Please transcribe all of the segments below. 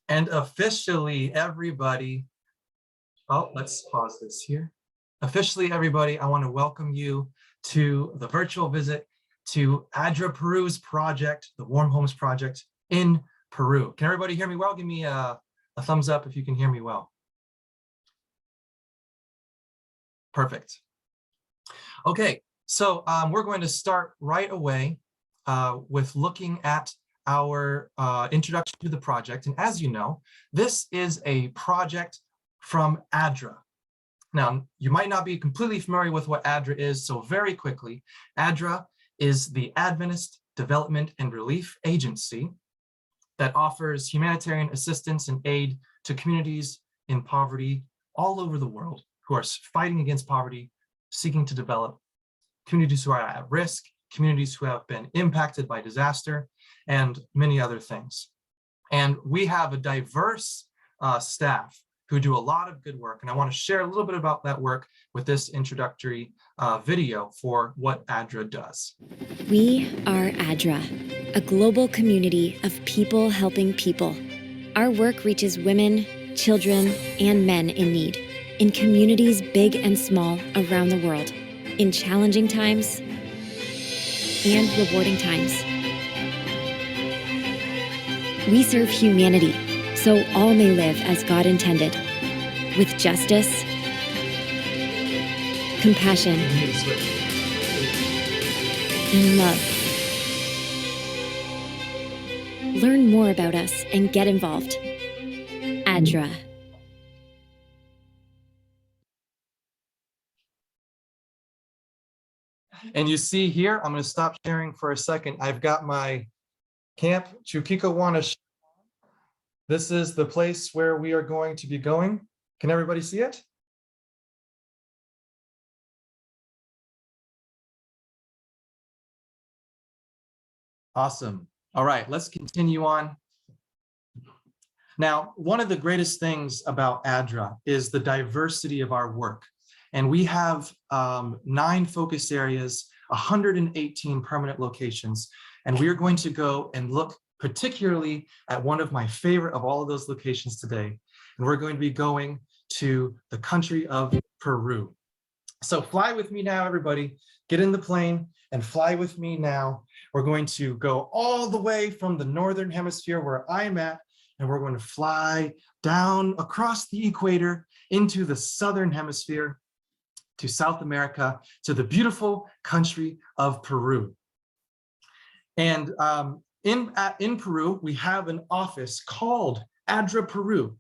And officially, everybody, let's pause this here. Officially, everybody, I want to welcome you to the virtual visit to ADRA Peru's project, the Warm Homes Project in Peru. Can everybody hear me well? Give me a thumbs up if you can hear me well. Perfect. Okay, so we're going to start right away with looking at our introduction to the project. And as you know, this is a project from ADRA. Now, you might not be completely familiar with what ADRA is, so very quickly, ADRA is the Adventist Development and Relief Agency that offers humanitarian assistance and aid to communities in poverty all over the world who are fighting against poverty, seeking to develop, communities who are at risk, communities who have been impacted by disaster, and many other things. And we have a diverse staff who do a lot of good work. And I want to share a little bit about that work with this introductory video for what ADRA does. We are ADRA, a global community of people helping people. Our work reaches women, children, and men in need, in communities big and small around the world, in challenging times and rewarding times. We serve humanity, so all may live as God intended, with justice, compassion, and love. Learn more about us and get involved. ADRA. And you see here, I'm going to stop sharing for a second. I've got my Camp Chuquicawana. This is the place where we are going to be going. Can everybody see it? Awesome. All right, let's continue on. Now, one of the greatest things about ADRA is the diversity of our work. And we have 9 focus areas, 118 permanent locations. And we are going to go and look particularly at one of my favorite of all of those locations today. And we're going to be going to the country of Peru. So fly with me now, everybody. Get in the plane and fly with me now. We're going to go all the way from the northern hemisphere where I'm at, and we're going to fly down across the equator into the southern hemisphere to South America, to the beautiful country of Peru. And in Peru, we have an office called ADRA Peru.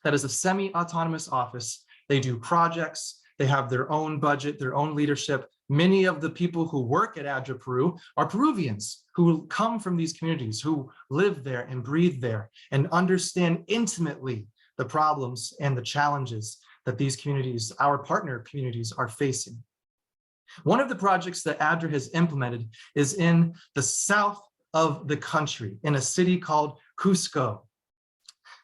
That is a semi-autonomous office. They do projects. They have their own budget, their own leadership. Many of the people who work at ADRA Peru are Peruvians who come from these communities, who live there and breathe there and understand intimately the problems and the challenges that these communities, our partner communities, are facing. One of the projects that ADRA has implemented is in the south of the country, in a city called Cusco.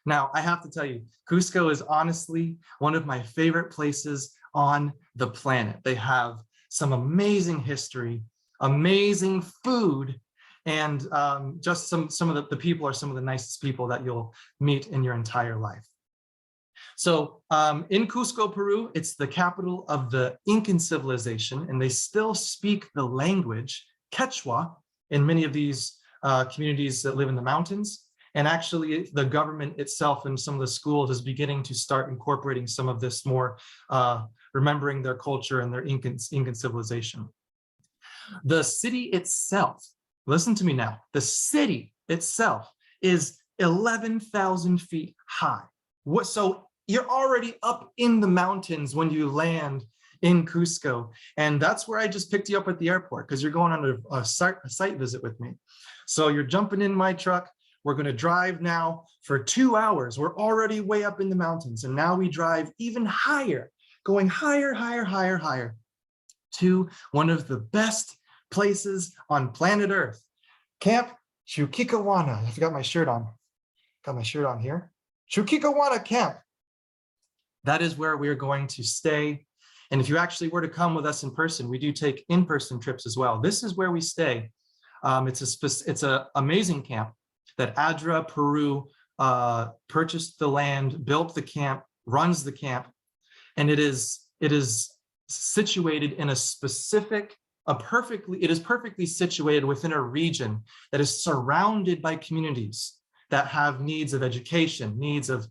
Now, I have to tell you, Cusco is honestly one of my favorite places on the planet. They have some amazing history, amazing food, and just some of the people are some of the nicest people that you'll meet in your entire life. So in Cusco, Peru, it's the capital of the Incan civilization, and they still speak the language Quechua in many of these communities that live in the mountains. And actually, the government itself and some of the schools is beginning to start incorporating some of this more, remembering their culture and their Incan civilization. The city itself, listen to me now, the city itself is 11,000 feet high. So you're already up in the mountains when you land in Cusco. And that's where I just picked you up at the airport, because you're going on a site visit with me. So you're jumping in my truck. We're going to drive now for 2 hours. We're already way up in the mountains. And now we drive even higher, going higher, higher, higher, higher to one of the best places on planet Earth, Camp Chuquicawana. I forgot my shirt on. Got my shirt on here. Chuquicawana Camp. That is where we are going to stay. And if you actually were to come with us in person, we do take in-person trips as well. This is where we stay. It's an amazing camp that ADRA Peru purchased the land, built the camp, runs the camp, and it is situated in a specific, it is perfectly situated within a region that is surrounded by communities that have needs of education, needs of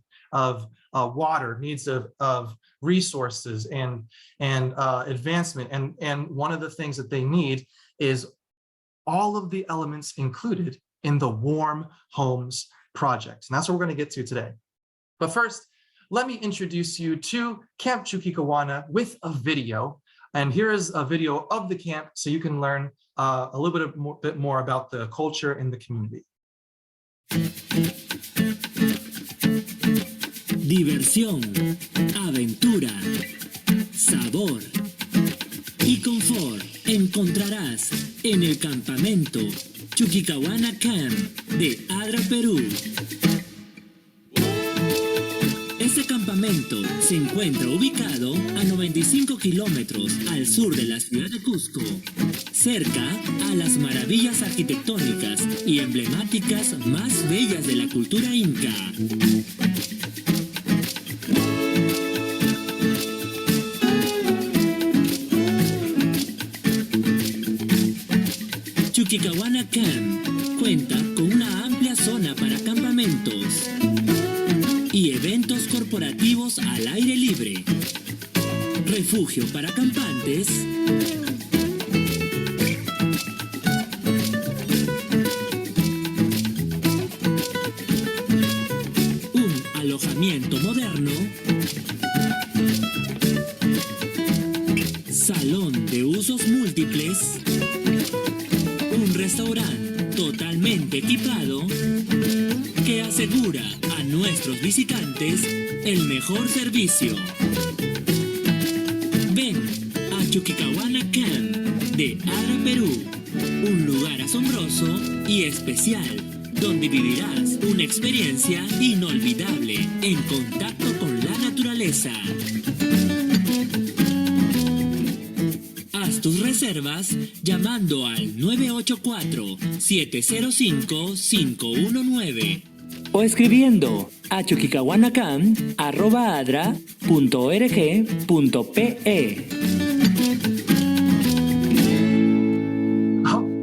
water, needs of resources and advancement. And one of the things that they need is all of the elements included in the Warm Homes Project. And that's what we're going to get to today. But first, let me introduce you to Camp Chuquicawana with a video. And here is a video of the camp so you can learn a little bit more about the culture in the community. diversión, aventura, sabor y confort encontrarás en el campamento Chuquicahuana Camp de ADRA, Perú. Este campamento se encuentra ubicado a 95 kilómetros al sur de la ciudad de Cusco, cerca a las maravillas arquitectónicas y emblemáticas más bellas de la cultura inca. Chuquicahuana Camp cuenta con una amplia zona para campamentos y eventos corporativos al aire libre, refugio para acampantes, un alojamiento moderno, salón de usos múltiples, un restaurante totalmente equipado que asegura a nuestros visitantes el mejor servicio. Ven a Chuquicahuana Camp de ADRA, Perú, un lugar asombroso y especial donde vivirás una experiencia inolvidable en contacto con la naturaleza. Haz tus reservas llamando al 984-705-519 o escribiendo a chuquicahuanacamp@adra.org.pe.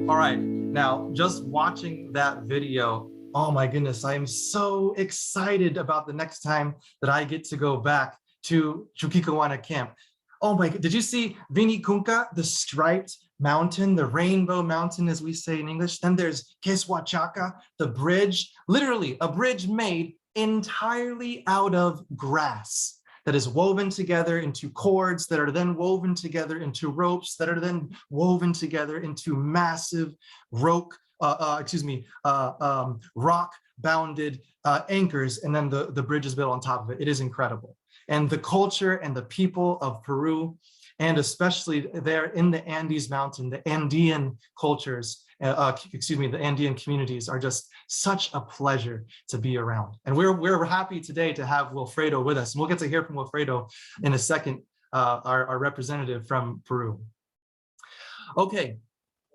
All right, now just watching that video, oh my goodness, I am so excited about the next time that I get to go back to Chuquicahuana Camp. Oh my, did you see Vinicunca, the striped mountain, the rainbow mountain, as we say in English? Then there's Queshuachaca, the bridge, literally a bridge made entirely out of grass that is woven together into cords that are then woven together into ropes that are then woven together into massive rock bounded anchors, and then the bridge is built on top of it. It is incredible. And the culture and the people of Peru, and especially there in the Andes Mountain, the Andean cultures, the Andean communities are just such a pleasure to be around. And we're happy today to have Wilfredo with us. And we'll get to hear from Wilfredo in a second, our representative from Peru. Okay,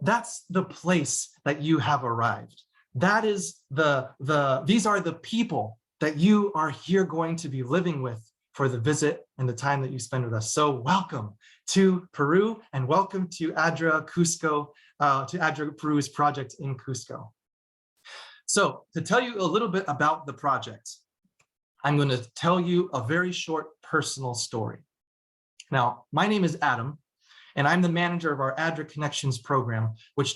that's the place that you have arrived. That is these are the people that you are here going to be living with for the visit and the time that you spend with us. So welcome to Peru, and welcome to ADRA Cusco, to ADRA Peru's project in Cusco. So to tell you a little bit about the project, I'm going to tell you a very short personal story. Now, my name is Adam, and I'm the manager of our ADRA Connections program, which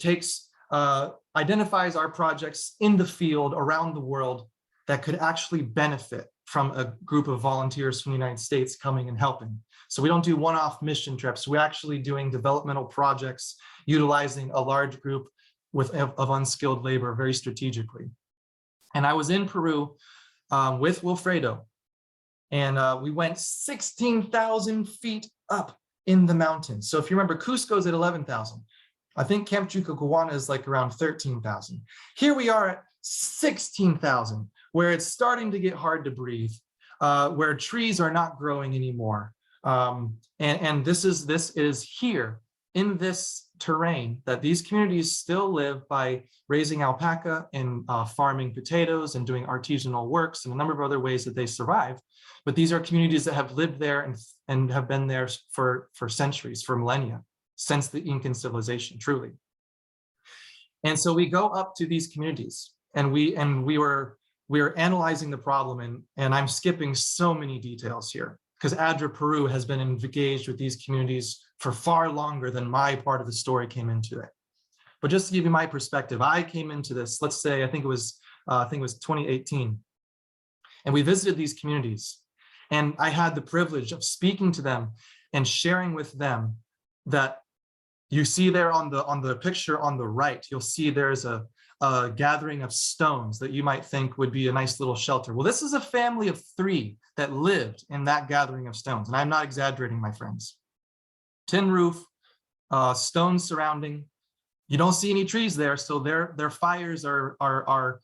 identifies our projects in the field around the world that could actually benefit from a group of volunteers from the United States coming and helping. So we don't do one-off mission trips. We're actually doing developmental projects utilizing a large group of unskilled labor very strategically. And I was in Peru with Wilfredo, and we went 16,000 feet up in the mountains. So if you remember, Cusco's at 11,000. I think Camp Chuquicahuana is like around 13,000. Here we are at 16,000, where it's starting to get hard to breathe, where trees are not growing anymore. And this is here in this terrain that these communities still live by raising alpaca and farming potatoes and doing artisanal works and a number of other ways that they survive. But these are communities that have lived there and have been there for centuries, for millennia, since the Incan civilization, truly. And so we go up to these communities, and we were analyzing the problem, and I'm skipping so many details here because ADRA Peru has been engaged with these communities for far longer than my part of the story came into it. But just to give you my perspective, I came into this, let's say, I think it was 2018, and we visited these communities, and I had the privilege of speaking to them and sharing with them that you see there on the picture on the right, you'll see there's a a gathering of stones that you might think would be a nice little shelter. Well, this is a family of 3 that lived in that gathering of stones. And I'm not exaggerating, my friends. Tin roof, stones surrounding. You don't see any trees there, so their fires are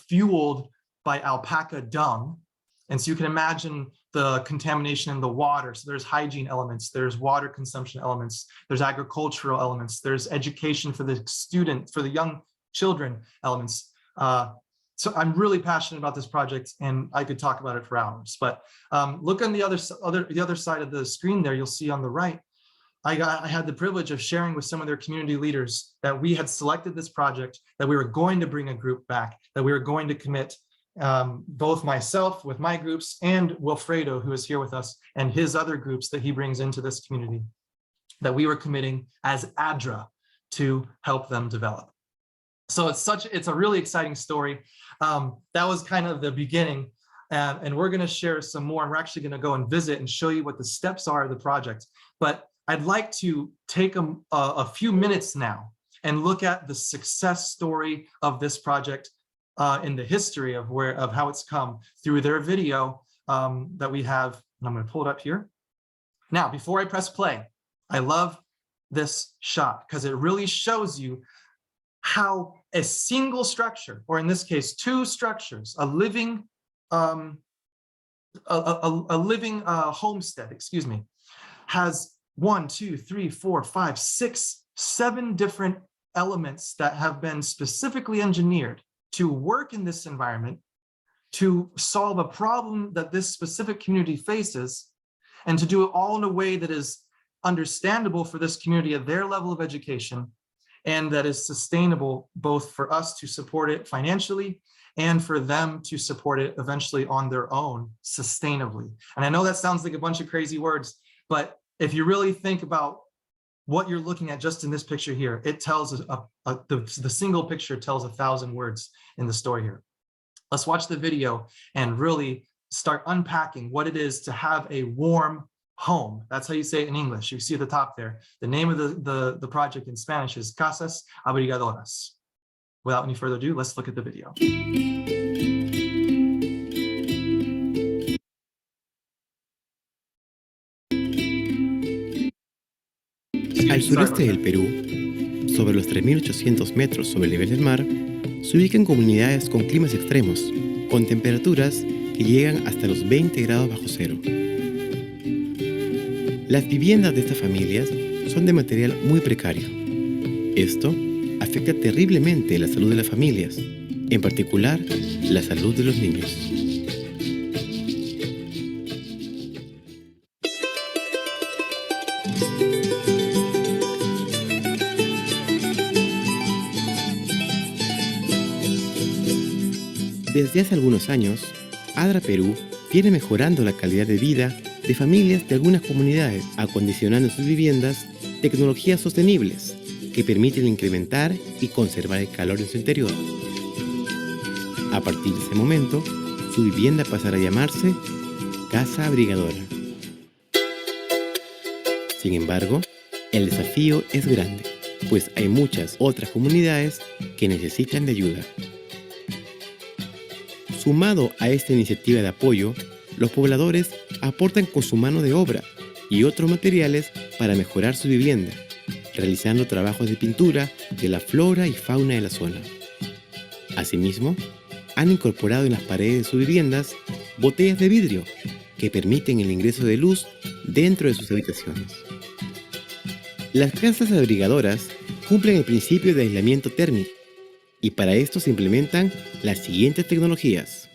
fueled by alpaca dung. And so you can imagine the contamination in the water. So there's hygiene elements, there's water consumption elements, there's agricultural elements, there's education for the student, for the young children elements. So I'm really passionate about this project, and I could talk about it for hours. But look on the other side of the screen there, you'll see on the right, I had the privilege of sharing with some of their community leaders that we had selected this project, that we were going to bring a group back, that we were going to commit, both myself with my groups and Wilfredo, who is here with us, and his other groups that he brings into this community, that we were committing as ADRA to help them develop. So it's a really exciting story. That was kind of the beginning, and we're going to share some more. And we're actually going to go and visit and show you what the steps are of the project. But I'd like to take a few minutes now and look at the success story of this project in the history of how it's come through their video that we have. And I'm going to pull it up here. Now, before I press play, I love this shot because it really shows you how a single structure, or in this case, 2 structures, a living homestead, excuse me, has 1, 2, 3, 4, 5, 6, 7 different elements that have been specifically engineered to work in this environment, to solve a problem that this specific community faces, and to do it all in a way that is understandable for this community at their level of education, and that is sustainable both for us to support it financially and for them to support it eventually on their own sustainably. And I know that sounds like a bunch of crazy words, but if you really think about what you're looking at just in this picture here, it tells the single picture tells 1,000 words in the story here. Let's watch the video and really start unpacking what it is to have a warm home. That's how you say it in English. You see at the top there. The name of the project in Spanish is Casas Abrigadoras. Without any further ado, let's look at the video. Al sureste del Perú, sobre los 3.800 metros sobre el nivel del mar, se ubican comunidades con climas extremos, con temperaturas que llegan hasta los 20 grados bajo cero. Las viviendas de estas familias son de material muy precario. Esto afecta terriblemente la salud de las familias, en particular la salud de los niños. Desde hace algunos años, ADRA Perú viene mejorando la calidad de vida de familias de algunas comunidades, acondicionando sus viviendas tecnologías sostenibles que permiten incrementar y conservar el calor en su interior. A partir de ese momento, su vivienda pasará a llamarse Casa Abrigadora. Sin embargo, el desafío es grande, pues hay muchas otras comunidades que necesitan de ayuda. Sumado a esta iniciativa de apoyo, los pobladores aportan con su mano de obra y otros materiales para mejorar su vivienda, realizando trabajos de pintura de la flora y fauna de la zona. Asimismo, han incorporado en las paredes de sus viviendas botellas de vidrio que permiten el ingreso de luz dentro de sus habitaciones. Las casas abrigadoras cumplen el principio de aislamiento térmico, y para esto se implementan las siguientes tecnologías: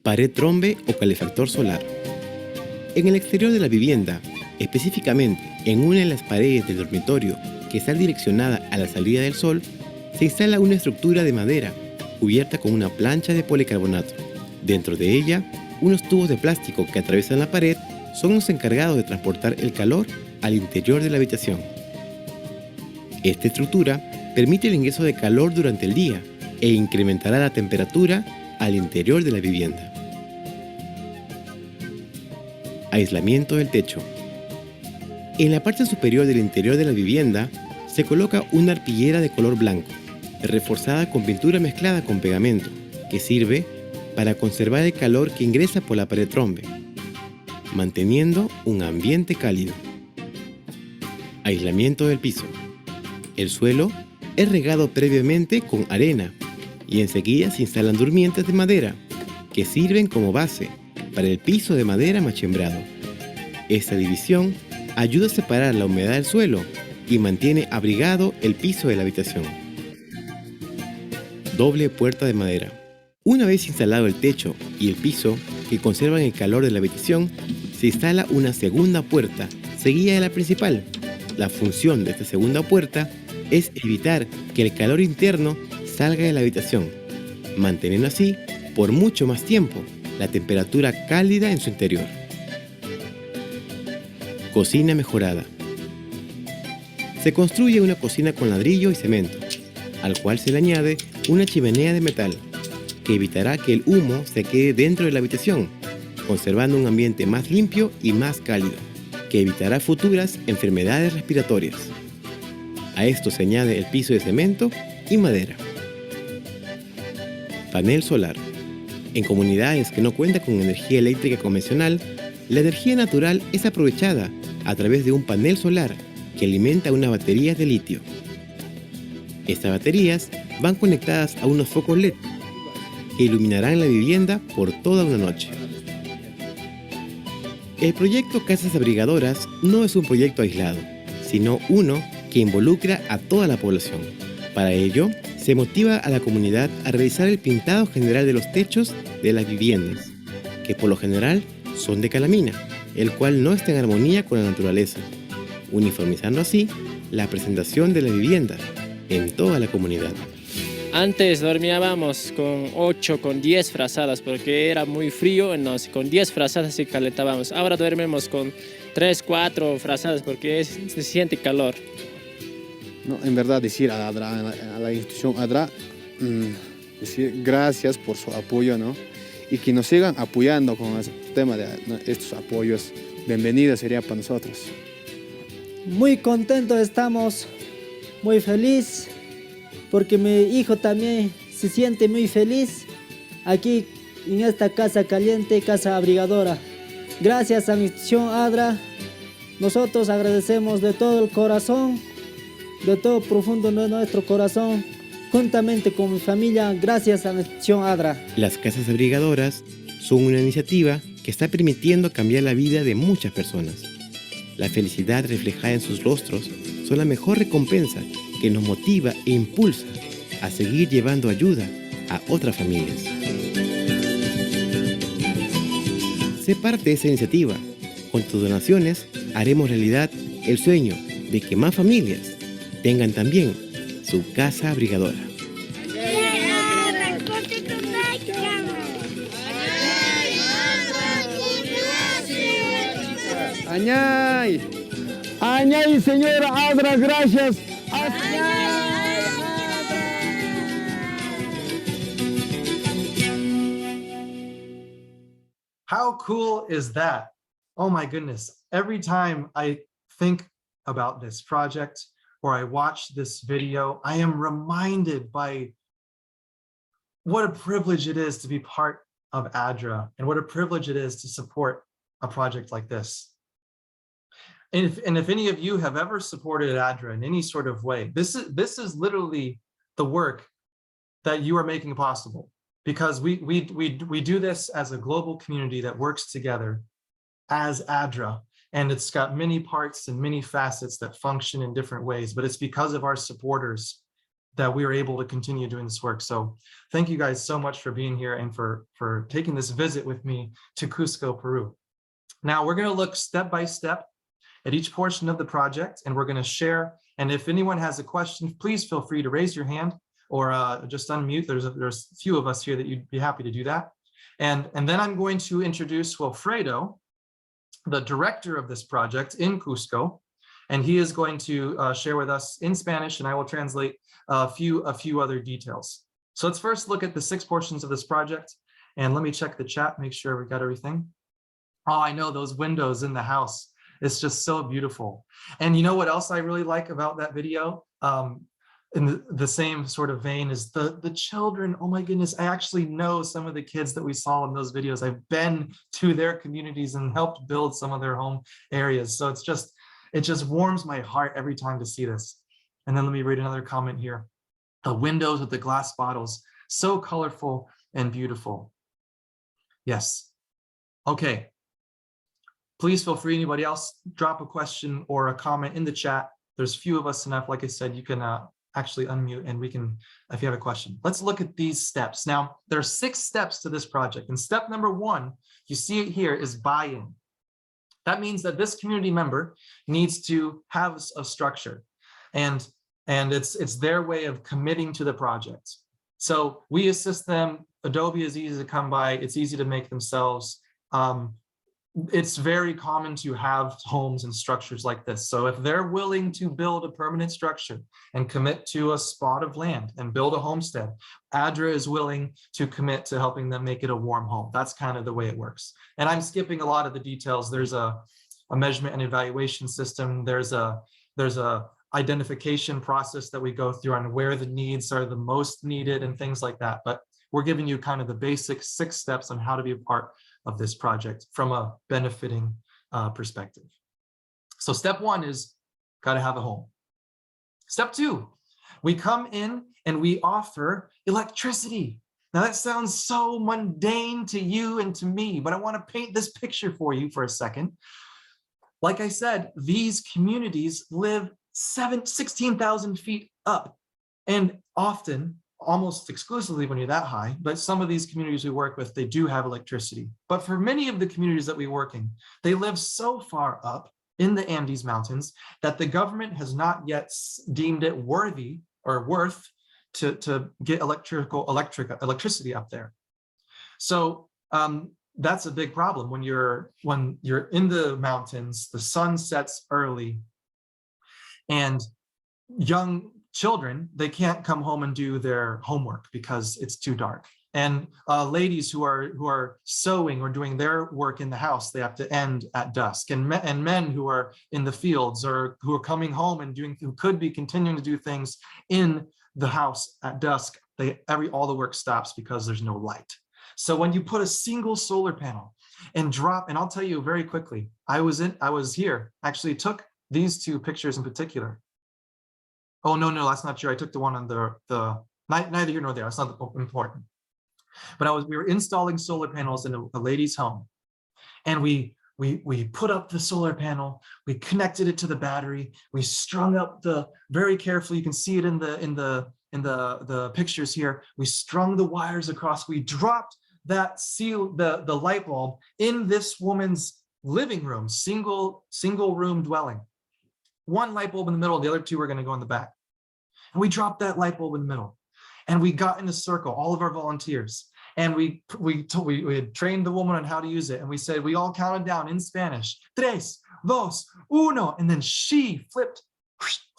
pared trombe o calefactor solar. En el exterior de la vivienda, específicamente en una de las paredes del dormitorio que está direccionada a la salida del sol, se instala una estructura de madera cubierta con una plancha de policarbonato. Dentro de ella, unos tubos de plástico que atraviesan la pared son los encargados de transportar el calor al interior de la habitación. Esta estructura permite el ingreso de calor durante el día e incrementará la temperatura al interior de la vivienda. Aislamiento del techo. En la parte superior del interior de la vivienda se coloca una arpillera de color blanco, reforzada con pintura mezclada con pegamento, que sirve para conservar el calor que ingresa por la pared trombe, manteniendo un ambiente cálido. Aislamiento del piso. El suelo es regado previamente con arena y enseguida se instalan durmientes de madera que sirven como base para el piso de madera machembrado. Esta división ayuda a separar la humedad del suelo y mantiene abrigado el piso de la habitación. Doble puerta de madera. Una vez instalado el techo y el piso que conservan el calor de la habitación, se instala una segunda puerta seguida de la principal. La función de esta segunda puerta es evitar que el calor interno salga de la habitación, manteniendo así por mucho más tiempo la temperatura cálida en su interior. Cocina mejorada. Se construye una cocina con ladrillo y cemento, al cual se le añade una chimenea de metal, que evitará que el humo se quede dentro de la habitación, conservando un ambiente más limpio y más cálido, que evitará futuras enfermedades respiratorias. A esto se añade el piso de cemento y madera. Panel solar. En comunidades que no cuentan con energía eléctrica convencional, la energía natural es aprovechada a través de un panel solar que alimenta una batería de litio. Estas baterías van conectadas a unos focos LED que iluminarán la vivienda por toda una noche. El proyecto Casas Abrigadoras no es un proyecto aislado, sino uno que involucra a toda la población. Para ello, se motiva a la comunidad a realizar el pintado general de los techos de las viviendas, que por lo general son de calamina, el cual no está en armonía con la naturaleza, uniformizando así la presentación de la vivienda en toda la comunidad. Antes dormíamos con 8, con 10 frazadas porque era muy frío, entonces con 10 frazadas sí calentábamos. Ahora dormimos con 3, 4 frazadas porque se siente calor. No, en verdad decir a ADRA, a la institución ADRA, decir gracias por su apoyo, ¿no? Y que nos sigan apoyando con el tema de estos apoyos. Bienvenido sería para nosotros. Muy contentos estamos, muy feliz, porque mi hijo también se siente muy feliz aquí en esta casa caliente, casa abrigadora. Gracias a la institución ADRA, nosotros agradecemos de todo el corazón, de todo profundo de nuestro corazón, juntamente con mi familia, gracias a la institución ADRA. Las casas abrigadoras son una iniciativa que está permitiendo cambiar la vida de muchas personas. La felicidad reflejada en sus rostros son la mejor recompensa que nos motiva e impulsa a seguir llevando ayuda a otras familias. Sé parte de esa iniciativa. Con tus donaciones haremos realidad el sueño de que más familias tengan también su casa abrigadora. ¡Añay! ¡Añay, señora ADRA! ¡Gracias! How cool is that? Oh my goodness. Every time I think about this project or I watch this video, I am reminded by what a privilege it is to be part of ADRA and what a privilege it is to support a project like this. And if any of you have ever supported ADRA in any sort of way, this is literally the work that you are making possible, because we do this as a global community that works together as ADRA, and it's got many parts and many facets that function in different ways, but it's because of our supporters that we are able to continue doing this work. So thank you guys so much for being here and for taking this visit with me to Cusco, Peru. Now we're going to look step by step at each portion of the project, and we're going to share. And if anyone has a question, please feel free to raise your hand or just unmute. There's a few of us here that you'd be happy to do that. And then I'm going to introduce Wilfredo, the director of this project in Cusco, and he is going to share with us in Spanish, and I will translate a few other details. So let's first look at the 6 portions of this project, and let me check the chat, make sure we got everything. Oh, I know those windows in the house. It's just so beautiful. And you know what else I really like about that video? in the same sort of vein is the children. Oh my goodness, I actually know some of the kids that we saw in those videos. I've been to their communities and helped build some of their home areas. So it just warms my heart every time to see this. And then let me read another comment here. The windows with the glass bottles, so colorful and beautiful. Yes. Okay. Please feel free, anybody else, drop a question or a comment in the chat. There's few of us enough. Like I said, you can actually unmute and we can, if you have a question. Let's look at these steps. Now, there are 6 steps to this project. And step number 1, you see it here, is buy-in. That means that this community member needs to have a structure, and it's their way of committing to the project. So we assist them. Adobe is easy to come by. It's easy to make themselves. It's very common to have homes and structures like this. So if they're willing to build a permanent structure and commit to a spot of land and build a homestead, ADRA is willing to commit to helping them make it a warm home. That's kind of the way it works. And I'm skipping a lot of the details. There's a measurement and evaluation system. There's a identification process that we go through on where the needs are the most needed and things like that. But we're giving you kind of the basic 6 steps on how to be a part of this project from a benefiting perspective. So step 1 is got to have a home. Step 2, we come in and we offer electricity. Now that sounds so mundane to you and to me, but I want to paint this picture for you for a second. Like I said, these communities live 16,000 feet up, and often, almost exclusively when you're that high, but some of these communities we work with, they do have electricity. But for many of the communities that we work in, they live so far up in the Andes Mountains that the government has not yet deemed it worthy or worth to get electricity up there. So that's a big problem when you're in the mountains, the sun sets early, and young children, they can't come home and do their homework because it's too dark. And ladies who are sewing or doing their work in the house, they have to end at dusk. And men who are in the fields or who are coming home and who could be continuing to do things in the house at dusk, all the work stops because there's no light. So when you put a single solar panel and I'll tell you very quickly, I was here, actually took these 2 pictures in particular. Oh, no, that's not true. I took the one on neither here nor there. It's not important. But we were installing solar panels in a lady's home, and we put up the solar panel. We connected it to the battery. We strung up very carefully. You can see it in the pictures here. We strung the wires across. We dropped the light bulb in this woman's living room, single room dwelling. 1 light bulb in the middle, the other 2 were going to go in the back. And we dropped that light bulb in the middle, and we got in a circle, all of our volunteers, and we had trained the woman on how to use it, and we said, we all counted down in Spanish, 3, 2, 1, and then she flipped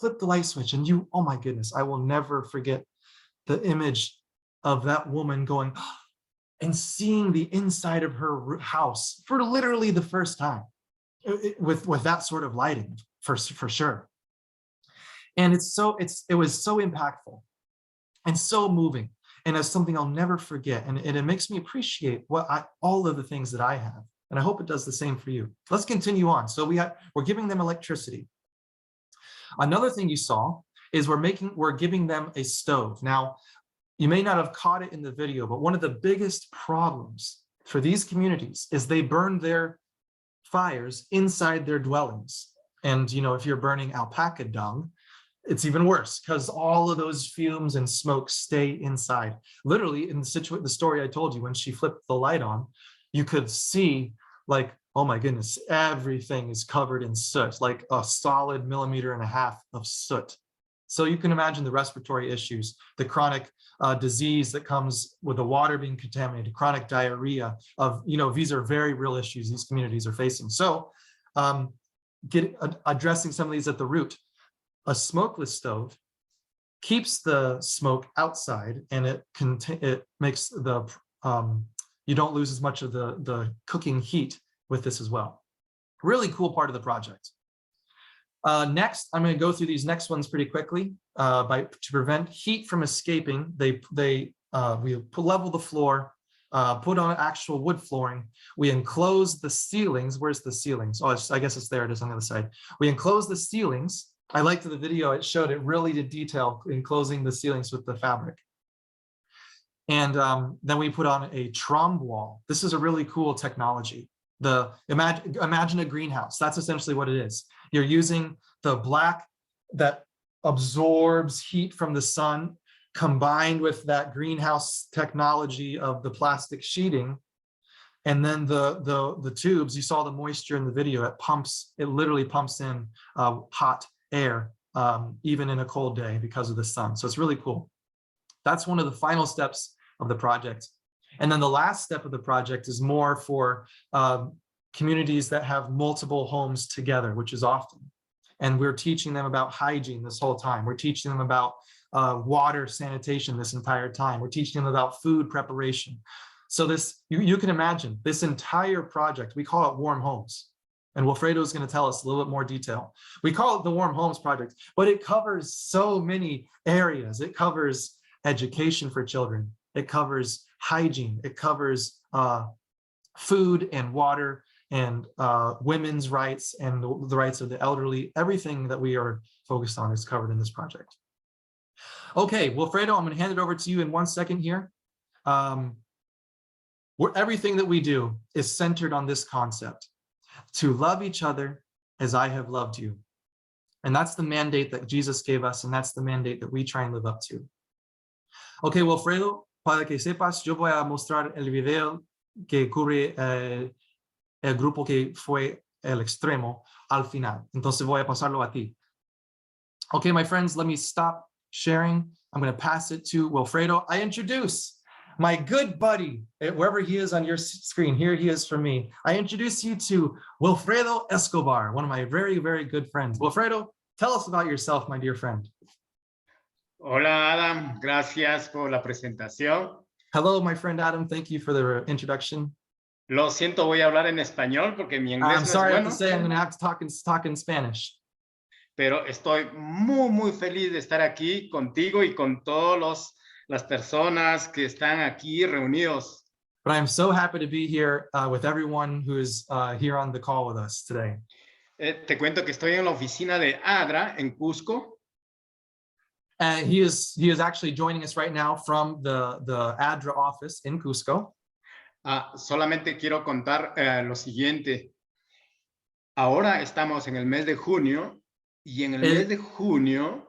the light switch, and oh my goodness, I will never forget the image of that woman going and seeing the inside of her house for literally the first time with that sort of lighting. For sure. And it was so impactful and so moving, and it's something I'll never forget. And it makes me appreciate all of the things that I have. And I hope it does the same for you. Let's continue on. So we're giving them electricity. Another thing you saw is we're giving them a stove. Now, you may not have caught it in the video, but one of the biggest problems for these communities is they burn their fires inside their dwellings. And if you're burning alpaca dung, it's even worse because all of those fumes and smoke stay inside. Literally, in the story I told you, when she flipped the light on, you could see, like, oh my goodness, everything is covered in soot, like a solid 1.5 millimeters of soot. So you can imagine the respiratory issues, the chronic disease that comes with the water being contaminated, chronic diarrhea these are very real issues these communities are facing. So addressing some of these at the root. A smokeless stove keeps the smoke outside, and it makes you don't lose as much of the cooking heat with this as well. Really cool part of the project. Next, I'm going to go through these next ones pretty quickly. To prevent heat from escaping, we level the floor, put on actual wood flooring. We enclose the ceilings. Where's the ceilings? Oh, I guess it's there. It is on the other side. We enclose the ceilings. I liked the video. It showed it really did detail enclosing the ceilings with the fabric. And then we put on a trombe wall. This is a really cool technology. Imagine a greenhouse. That's essentially what it is. You're using the black that absorbs heat from the sun combined with that greenhouse technology of the plastic sheeting. And then the tubes, you saw the moisture in the video, it literally pumps in hot air, even in a cold day because of the sun. So it's really cool. That's one of the final steps of the project. And then the last step of the project is more for communities that have multiple homes together, which is often. And we're teaching them about hygiene this whole time. We're teaching them about water sanitation this entire time. We're teaching them about food preparation. So this, you can imagine this entire project, we call it Warm Homes. And Wilfredo is going to tell us a little bit more detail. We call it the Warm Homes Project, but it covers so many areas. It covers education for children. It covers hygiene. It covers food and water and women's rights and the rights of the elderly. Everything that we are focused on is covered in this project. Okay, Wilfredo, I'm going to hand it over to you in 1 second here. Everything that we do is centered on this concept, to love each other as I have loved you. And that's the mandate that Jesus gave us, and that's the mandate that we try and live up to. Okay, Wilfredo, para que sepas, yo voy a mostrar el video que cubre el grupo que fue el extremo al final. Entonces voy a pasarlo a ti. Okay, my friends, let me stop sharing. I'm going to pass it to Wilfredo. I introduce my good buddy, wherever he is on your screen. Here he is for me. I introduce you to Wilfredo Escobar, one of my very, very good friends. Wilfredo, tell us about yourself, my dear friend. Hola, Adam. Gracias por la presentación. Hello, my friend Adam. Thank you for the introduction. Lo siento, voy a hablar en español porque mi inglés I'm no sorry, es I have bueno. to say I'm going to have to talk in Spanish. Pero estoy muy, muy feliz de estar aquí contigo y con todas las personas que están aquí reunidos. But I'm so happy to be here with everyone who is here on the call with us today. Te cuento que estoy en la oficina de ADRA en Cusco. And he is actually joining us right now from the ADRA office in Cusco. Solamente quiero contar lo siguiente. Ahora estamos en el mes de junio y en el mes de junio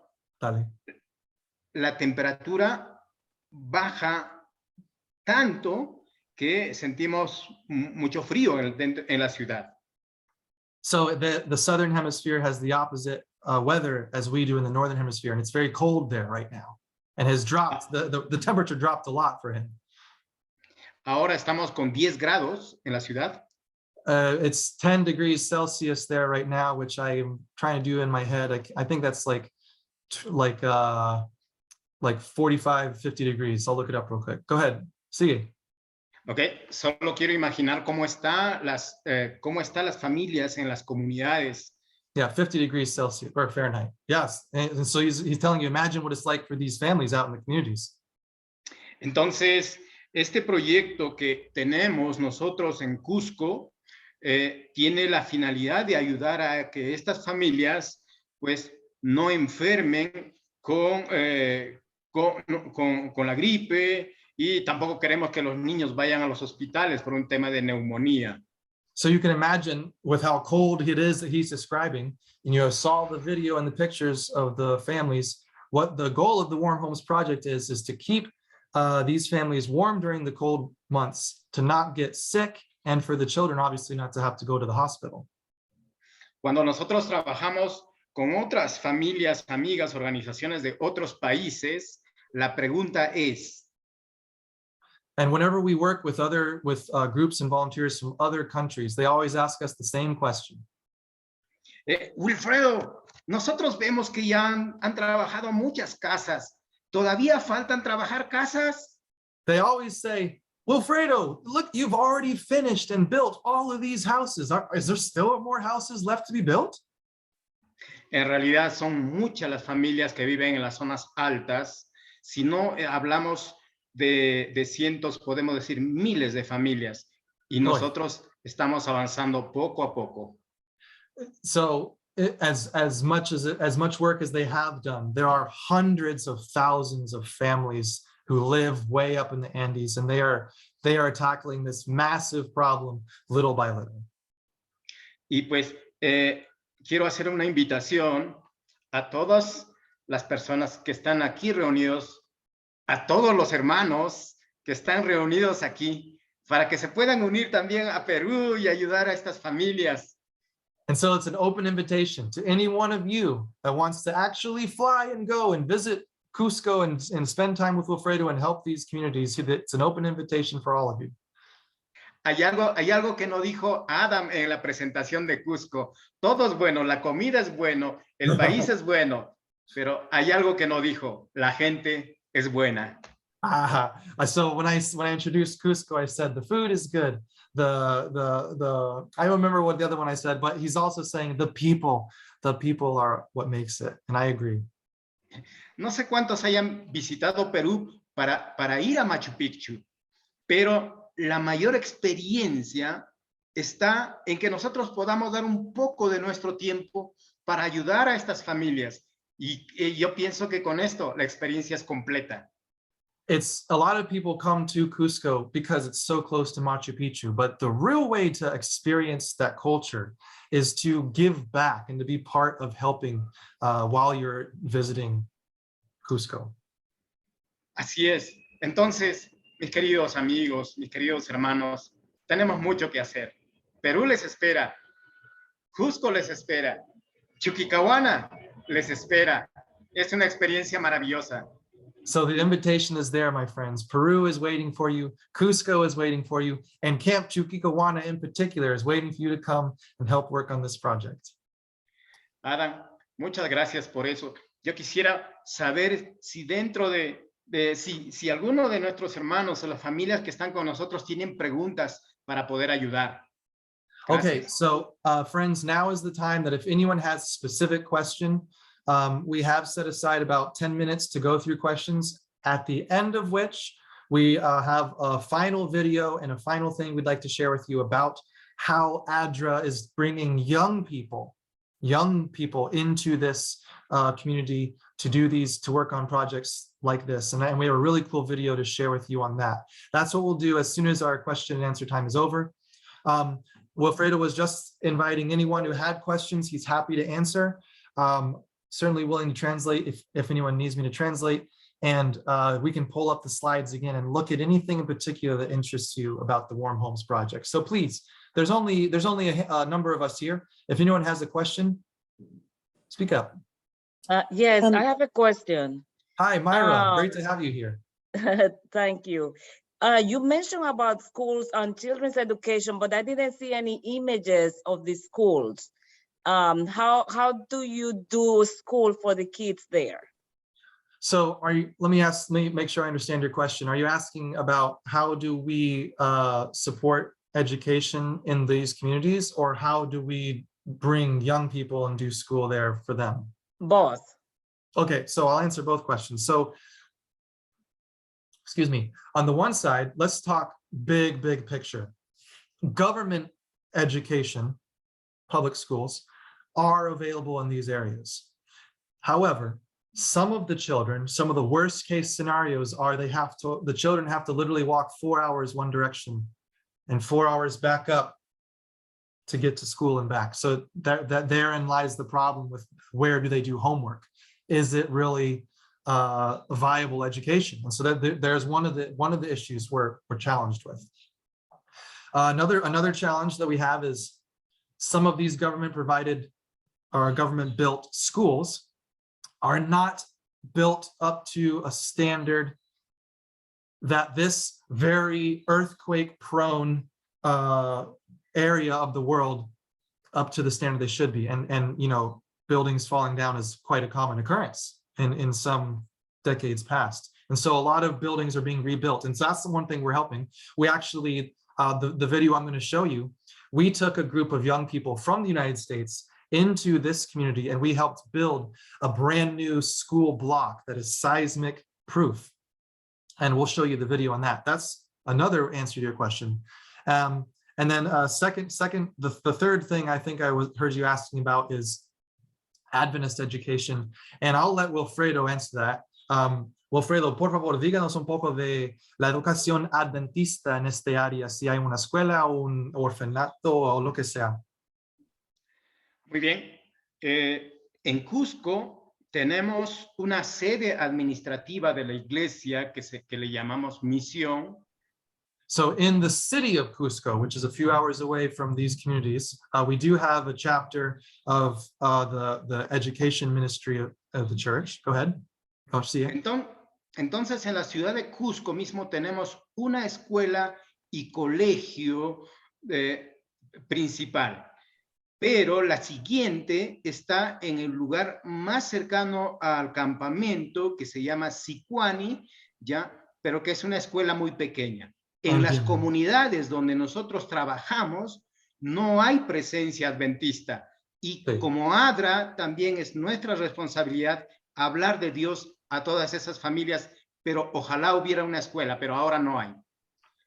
la temperatura baja tanto que sentimos mucho frío en la ciudad. So the southern hemisphere has the opposite weather as we do in the northern hemisphere, and it's very cold there right now, and has dropped, the temperature dropped a lot for him. Ahora estamos con 10 grados en la ciudad. It's 10 degrees Celsius there right now, which I am trying to do in my head. I think that's like 45, 50 degrees. I'll look it up real quick. Go ahead. Sigue. Okay, solo quiero imaginar cómo están las familias en las comunidades. Yeah, 50 degrees Celsius or Fahrenheit. Yes, and so he's telling you, imagine what it's like for these families out in the communities. Entonces, este proyecto que tenemos nosotros en Cusco tiene la finalidad de ayudar a que estas familias pues no enfermen con la gripe, y tampoco queremos que los niños vayan a los hospitales por un tema de neumonía. So you can imagine with how cold it is that he's describing, and you saw the video and the pictures of the families, what the goal of the Warm Homes Project is to keep these families warm during the cold months, to not get sick, and for the children obviously not to have to go to the hospital. Cuando nosotros trabajamos con otras familias, amigas, organizaciones de otros países, la pregunta es, and whenever we work with groups and volunteers from other countries, they always ask us the same question. Wilfredo, nosotros vemos que ya han trabajado muchas casas. ¿Todavía faltan trabajar casas? They always say, Wilfredo, look, you've already finished and built all of these houses. Is there still more houses left to be built? En realidad son muchas las familias que viven en las zonas altas. Si no hablamos de cientos, podemos decir miles de familias. Y nosotros estamos avanzando poco a poco. So as much work as they have done, there are hundreds of thousands of families who live way up in the Andes, and they are tackling this massive problem little by little. Y pues quiero hacer una invitación a todas las personas que están aquí reunidos, a todos los hermanos que están reunidos aquí, para que se puedan unir también a Perú y ayudar a estas familias. And so it's an open invitation to any one of you that wants to actually fly and go and visit Cusco and spend time with Wilfredo and help these communities. It's an open invitation for all of you. Hay algo que no dijo Adam en la presentación de Cusco. Todo es bueno, la comida es bueno, el país es bueno, pero hay algo que no dijo, la gente es buena. So when I introduced Cusco, I said the food is good. I don't remember what the other one I said, but he's also saying the people are what makes it, and I agree. No sé cuántos hayan visitado Perú para ir a Machu Picchu, pero la mayor experiencia está en que nosotros podamos dar un poco de nuestro tiempo para ayudar a estas familias. Y yo pienso que con esto la experiencia es completa. It's a lot of people come to Cusco because it's so close to Machu Picchu, but the real way to experience that culture is to give back and to be part of helping while you're visiting Cusco. Así es. Entonces, mis queridos amigos, mis queridos hermanos, tenemos mucho que hacer. Perú les espera, Cusco les espera, Chuquicahuana les espera. Es una experiencia maravillosa. So the invitation is there, my friends. Peru is waiting for you, Cusco is waiting for you, and Camp Chuquicahuana in particular is waiting for you to come and help work on this project. Adam, muchas gracias por eso. Yo quisiera saber si dentro si alguno de nuestros hermanos o las familias que están con nosotros tienen preguntas para poder ayudar. Gracias. Okay, so friends, now is the time that if anyone has a specific question, we have set aside about 10 minutes to go through questions, at the end of which we have a final video and a final thing we'd like to share with you about how ADRA is bringing young people into this community to work on projects like this. And we have a really cool video to share with you on that. That's what we'll do as soon as our question and answer time is over. Wilfredo was just inviting anyone who had questions. He's happy to answer. Certainly willing to translate if anyone needs me to translate. And we can pull up the slides again and look at anything in particular that interests you about the Warm Homes Project. So please, there's only a number of us here. If anyone has a question, speak up. Yes, I have a question. Hi, Myra, great to have you here. Thank you. You mentioned about schools and children's education, but I didn't see any images of the schools. How do you do school for the kids there? So let me make sure I understand your question. Are you asking about how do we support education in these communities, or how do we bring young people and do school there for them? Both. Okay, so I'll answer both questions. So, excuse me, on the one side, let's talk big picture. Government education, public schools, are available in these areas. However, some of the worst case scenarios are the children have to literally walk 4 hours one direction and 4 hours back up to get to school and back. So that therein lies the problem with where do they do homework? Is it really a viable education? And so there's one of the issues we're challenged with. Another challenge that we have is some of these government provided or government built schools are not built up to a standard that this very earthquake prone area of the world up to the standard they should be. And you know, buildings falling down is quite a common occurrence in some decades past. And so a lot of buildings are being rebuilt. And so that's the one thing we're helping. We actually, the video I'm going to show you, we took a group of young people from the United States into this community, and we helped build a brand new school block that is seismic proof. And we'll show you the video on that. That's another answer to your question. And then the third thing I think heard you asking about is Adventist education. And I'll let Wilfredo answer that. Wilfredo, por favor, díganos un poco de la educación adventista en este área, si hay una escuela, un orfanato o lo que sea. Muy bien. En Cusco tenemos una sede administrativa de la iglesia que le llamamos misión. So in the city of Cusco, which is a few hours away from these communities, we do have a chapter of the education ministry of the church. Go ahead. Entonces, en la ciudad de Cusco mismo tenemos una escuela y colegio principal. Pero la siguiente está en el lugar más cercano al campamento, que se llama Sicuani, ¿ya? Pero que es una escuela muy pequeña. En las comunidades donde nosotros trabajamos, no hay presencia adventista. Y como ADRA, también es nuestra responsabilidad hablar de Dios a todas esas familias, pero ojalá hubiera una escuela, pero ahora no hay.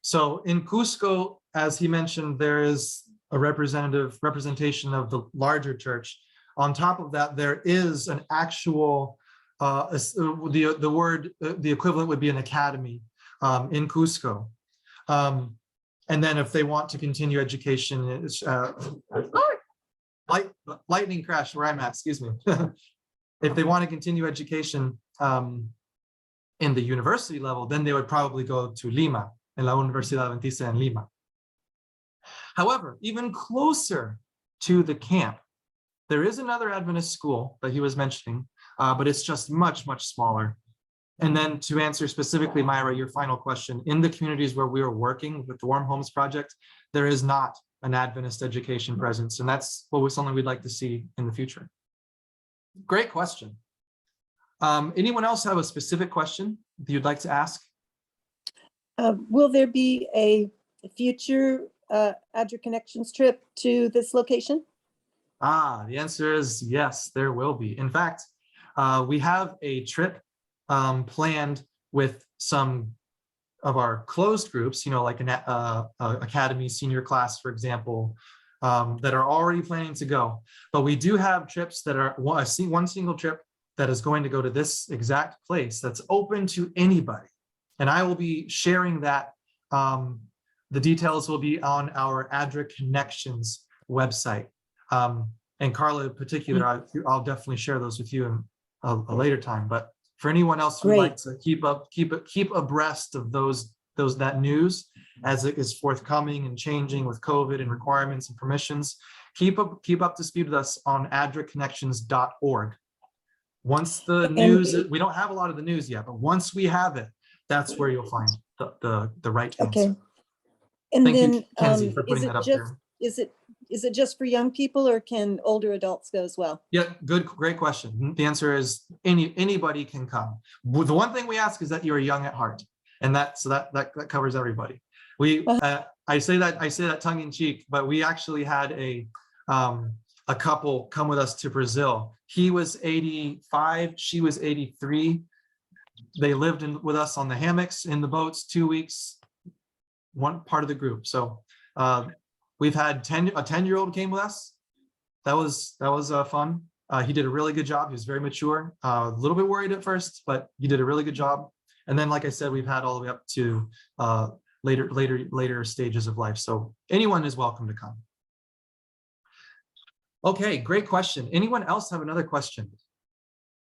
So in Cusco, as he mentioned, there is a representation of the larger church. On top of that, there is an actual, the equivalent would be an academy in Cusco. And then if they want to continue education, it's lightning crash where I'm at, excuse me. If they want to continue education in the university level, then they would probably go to Lima, en la Universidad Adventista en Lima. However, even closer to the camp, there is another Adventist school that he was mentioning, but it's just much, much smaller. And then to answer specifically, Myra, your final question, in the communities where we are working with the Warm Homes Project, there is not an Adventist education presence, and that's something we'd like to see in the future. Great question. Anyone else have a specific question that you'd like to ask? Will there be a future ADRA Connections trip to this location? The answer is yes, there will be. In fact, we have a trip planned with some of our closed groups, you know, like an academy senior class, for example, that are already planning to go. But we do have trips that are one single trip that is going to go to this exact place that's open to anybody. And I will be sharing that. The details will be on our ADRA Connections website. And Carla in particular, I'll definitely share those with you in a later time. But for anyone else who would like to keep abreast of that news as it is forthcoming and changing with COVID and requirements and permissions, keep up to speed with us on adraconnections.org. Once the news, we don't have a lot of the news yet, but once we have it, that's where you'll find the right answer. Okay. And Thank then you, Kenzie, for putting that up there. Is it just for young people, or can older adults go as well? Yeah, great question. The answer is anybody can come. The one thing we ask is that you're young at heart, and that covers everybody. I say that tongue in cheek, but we actually had a couple come with us to Brazil. He was 85, she was 83. They lived with us on the hammocks in the boats 2 weeks, one part of the group. So we've had a 10-year-old came with us. That was fun. He did a really good job. He was very mature, a little bit worried at first, but he did a really good job. And then, like I said, we've had all the way up to later stages of life. So anyone is welcome to come. Okay, great question. Anyone else have another question?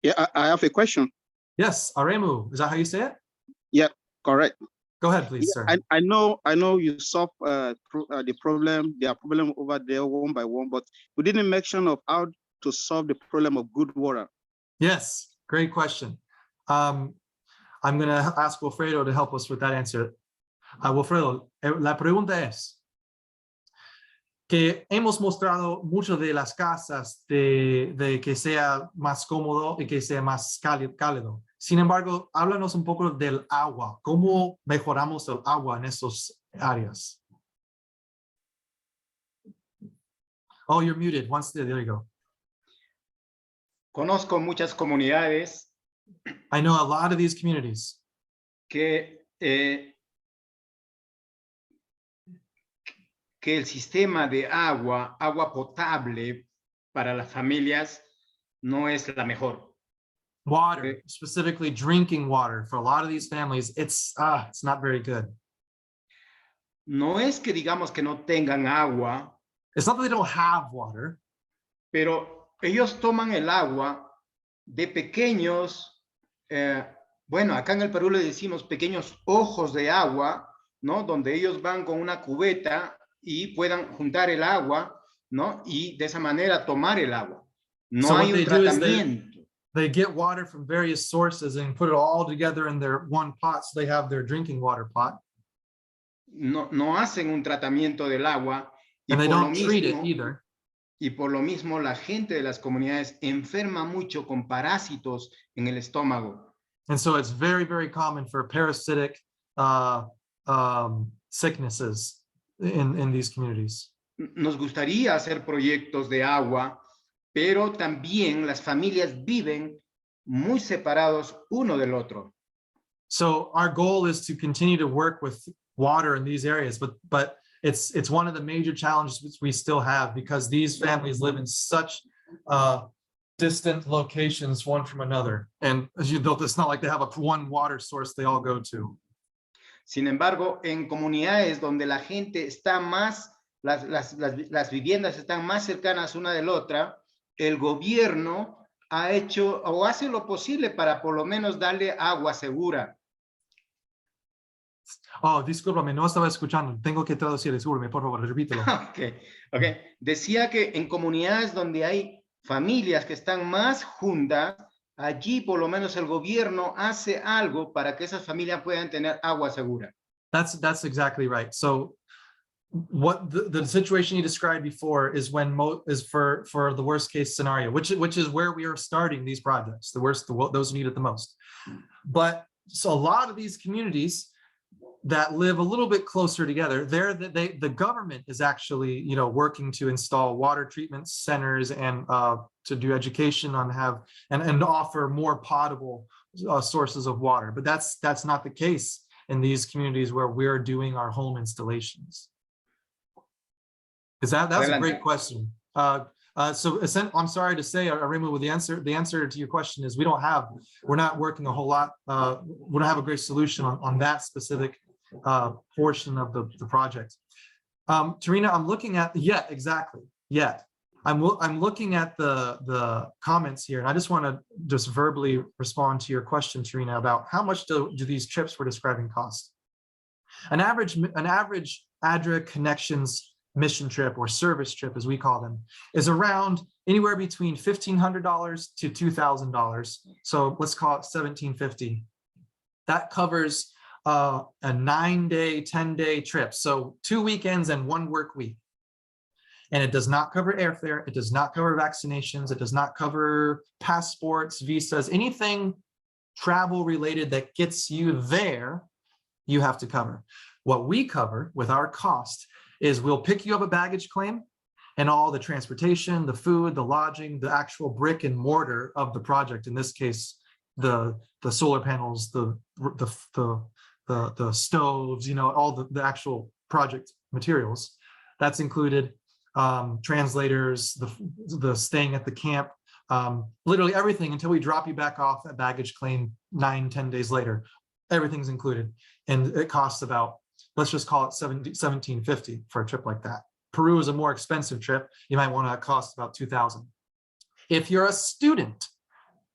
Yeah, I have a question. Yes, Aremu, is that how you say it? Yeah, correct. Go ahead, please, sir. I know you solve the problem. There are problems over there one by one, but we didn't mention of how to solve the problem of good water. Yes, great question. I'm going to ask Wilfredo to help us with that answer. Wilfredo, la pregunta es que hemos mostrado mucho de las casas de que sea más cómodo y que sea más cálido. Sin embargo, háblanos un poco del agua. ¿Cómo mejoramos el agua en esas áreas? Oh, you're muted. There you go. Conozco muchas comunidades I know a lot of these communities que el sistema de agua potable para las familias no es la mejor. water, specifically drinking water, for a lot of these families, it's not very good. No es que digamos que no tengan agua, It's not that they don't have water, pero ellos toman el agua de pequeños, bueno, acá en el Perú le decimos pequeños ojos de agua, ¿no? Donde ellos van con una cubeta y puedan juntar el agua, ¿no? Y de esa manera tomar el agua. No So hay what un they do is tratamiento. they get water from various sources and put it all together in their one pot, so they have their drinking water pot. No hacen un tratamiento del agua. And they don't treat it either. Y por lo mismo la gente de las comunidades enferma mucho con parásitos en el estómago. And so it's very, very common for parasitic sicknesses in these communities. Nos gustaría hacer proyectos de agua, pero también las familias viven muy separados uno del otro. So our goal is to continue to work with water in these areas, but it's one of the major challenges we still have, because these families live in such distant locations one from another, and as you know, it's not like they have one water source they all go to. Sin embargo, en comunidades donde la gente está más, las viviendas están más cercanas una de la otra, el gobierno ha hecho o hace lo posible para por lo menos darle agua segura. Oh, discúlpame, no estaba escuchando. Tengo que traducir, discúlpame, por favor, repítelo. Okay. Decía que en comunidades donde hay familias que están más juntas, allí por lo menos el gobierno hace algo para que esas familias puedan tener agua segura. That's exactly right. So what the situation you described before is when is for the worst case scenario, which is where we are starting these projects, those who need it the most. But so a lot of these communities that live a little bit closer together, the government is actually, working to install water treatment centers and to do education on and offer more potable sources of water. But that's not the case in these communities where we're doing our home installations. That's a great question. So I'm sorry to say, Arimu, the answer to your question is we're not working a whole lot. We don't have a great solution on that specific portion of the project. Tarina, I'm looking at, I'm looking at the comments here, and I just want to just verbally respond to your question, Tarina, about how much do these trips we're describing cost? An average ADRA Connections mission trip, or service trip as we call them, is around anywhere between $1,500 to $2,000. So let's call it $1,750. That covers a 9-day, 10-day trip. So 2 weekends and 1 work week. And it does not cover airfare. It does not cover vaccinations. It does not cover passports, visas, anything travel related that gets you there, you have to cover. What we cover with our cost is we'll pick you up a baggage claim and all the transportation, the food, the lodging, the actual brick and mortar of the project. In this case, the solar panels, the stoves, all the actual project materials. That's included. Translators, the staying at the camp, literally everything until we drop you back off at baggage claim 9-10 days later. Everything's included, and it costs about, let's just call it $1,750 for a trip like that. Peru is a more expensive trip. You might want to cost about $2,000. If you're a student,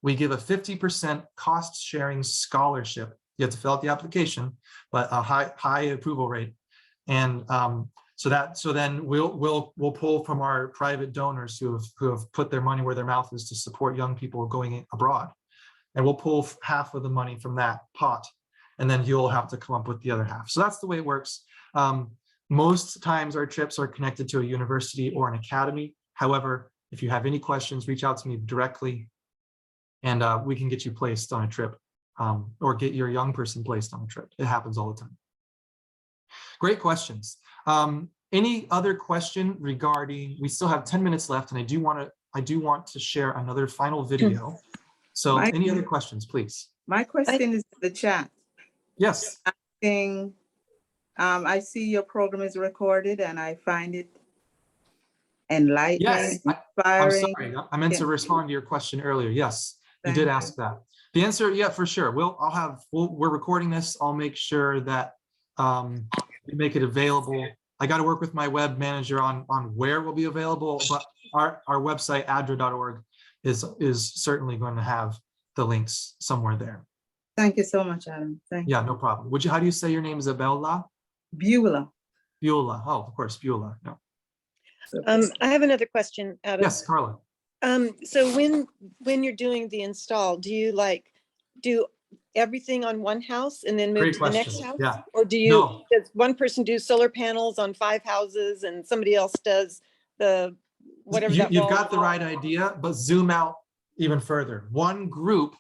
we give a 50% cost sharing scholarship. You have to fill out the application, but a high approval rate. And so then we'll pull from our private donors who have put their money where their mouth is to support young people going abroad. And we'll pull half of the money from that pot, and then you'll have to come up with the other half. So that's the way it works. Most times our trips are connected to a university or an academy. However, if you have any questions, reach out to me directly, and we can get you placed on a trip, or get your young person placed on a trip. It happens all the time. Great questions. Any other question regarding, we still have 10 minutes left, and I do want to I do want to share another final video. So any other questions, please? My question is the chat. Yes. I see your program is recorded and I find it enlightening, Yes, inspiring. I'm sorry. I meant to respond to your question earlier. Yes, you did ask that. The answer, yeah, for sure. We're recording this. I'll make sure that we make it available. I got to work with my web manager on where will be available, but our website, adra.org, is certainly going to have the links somewhere there. Thank you so much, Adam. Thank you. Yeah, no problem. How do you say your name? Is Bella? Beulah. Beulah. Oh, of course, Beulah. No. I have another question, Adam. Yes, Carla. So when you're doing the install, do you do everything on one house and then move to the next house? Yeah. Or does one person do solar panels on 5 houses and somebody else does the whatever? You've got the right idea, but zoom out even further. One group